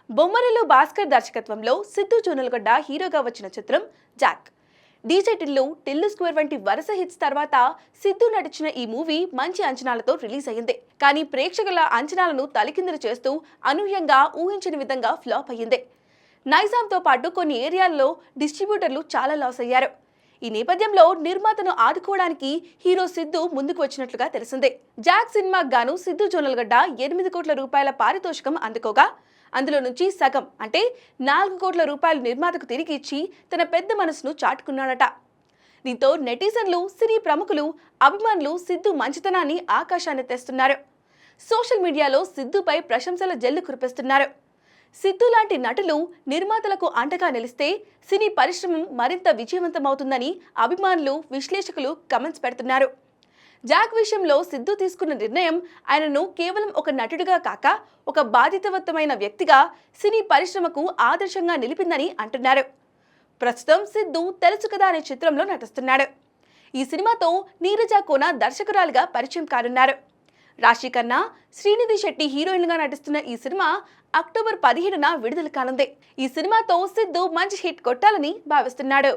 బొమ్మరిల్లు భాస్కర్ దర్శకత్వంలో సిద్ధు జొన్నలగడ్డ హీరోగా వచ్చిన చిత్రం జాక్. డీజే టిల్లు స్క్వేర్ వంటి వరుస హిట్స్ తర్వాత సిద్ధు నటించిన ఈ మూవీ మంచి అంచనాలతో రిలీజ్ అయ్యింది. కానీ ప్రేక్షకుల అంచనాలను తలకిందులు చేస్తూ అనూహ్యంగా ఊహించని విధంగా ఫ్లాప్ అయ్యింది. నైజాంతో పాటు కొన్ని ఏరియాల్లో డిస్ట్రిబ్యూటర్లు చాలా లాస్ అయ్యారు. ఈ నేపథ్యంలో నిర్మాతను ఆదుకోవడానికి హీరో సిద్ధు ముందుకు వచ్చినట్లుగా తెలిసిందే. జాక్ సినిమాకు గాను సిద్ధు జొన్నలగడ్డ 8 కోట్ల రూపాయల పారితోషికం అందుకోగా అందులో నుంచి సగం అంటే 4 కోట్ల రూపాయలు నిర్మాతకు తిరిగి ఇచ్చి తన పెద్ద మనసును చాటుకున్నాడట. దీంతో నెటిజన్లు, సినీ ప్రముఖులు, అభిమానులు సిద్ధు మంచితనాన్ని ఆకాశాన్ని తెస్తున్నారు. సోషల్ మీడియాలో సిద్ధుపై ప్రశంసల జల్లు కురిపిస్తున్నారు. సిద్ధు లాంటి నటులు, నిర్మాతలకు అండగా నిలిస్తే సినీ పరిశ్రమ మరింత విజయవంతమవుతుందని అభిమానులు, విశ్లేషకులు కమెంట్స్ పెడుతున్నారు. జాక్ విషయంలో సిద్ధు తీసుకున్న నిర్ణయం ఆయనను కేవలం ఒక నటుడిగా కాక ఒక బాధ్యతాయుతమైన వ్యక్తిగా సినీ పరిశ్రమకు ఆదర్శంగా నిలిపిందని అంటున్నారు. ప్రస్తుతం సిద్ధు తెలుసు కదా అనే చిత్రంలో నటిస్తున్నాడు. ఈ సినిమాతో నీరజ కోన దర్శకురాలుగా పరిచయం కానున్నారు. రాశి ఖన్నా, శ్రీనిధి శెట్టి హీరోయిన్గా నటిస్తున్న ఈ సినిమా అక్టోబర్ 17న విడుదల కానుంది. ఈ సినిమాతో సిద్ధు మంచి హిట్ కొట్టాలని భావిస్తున్నాడు.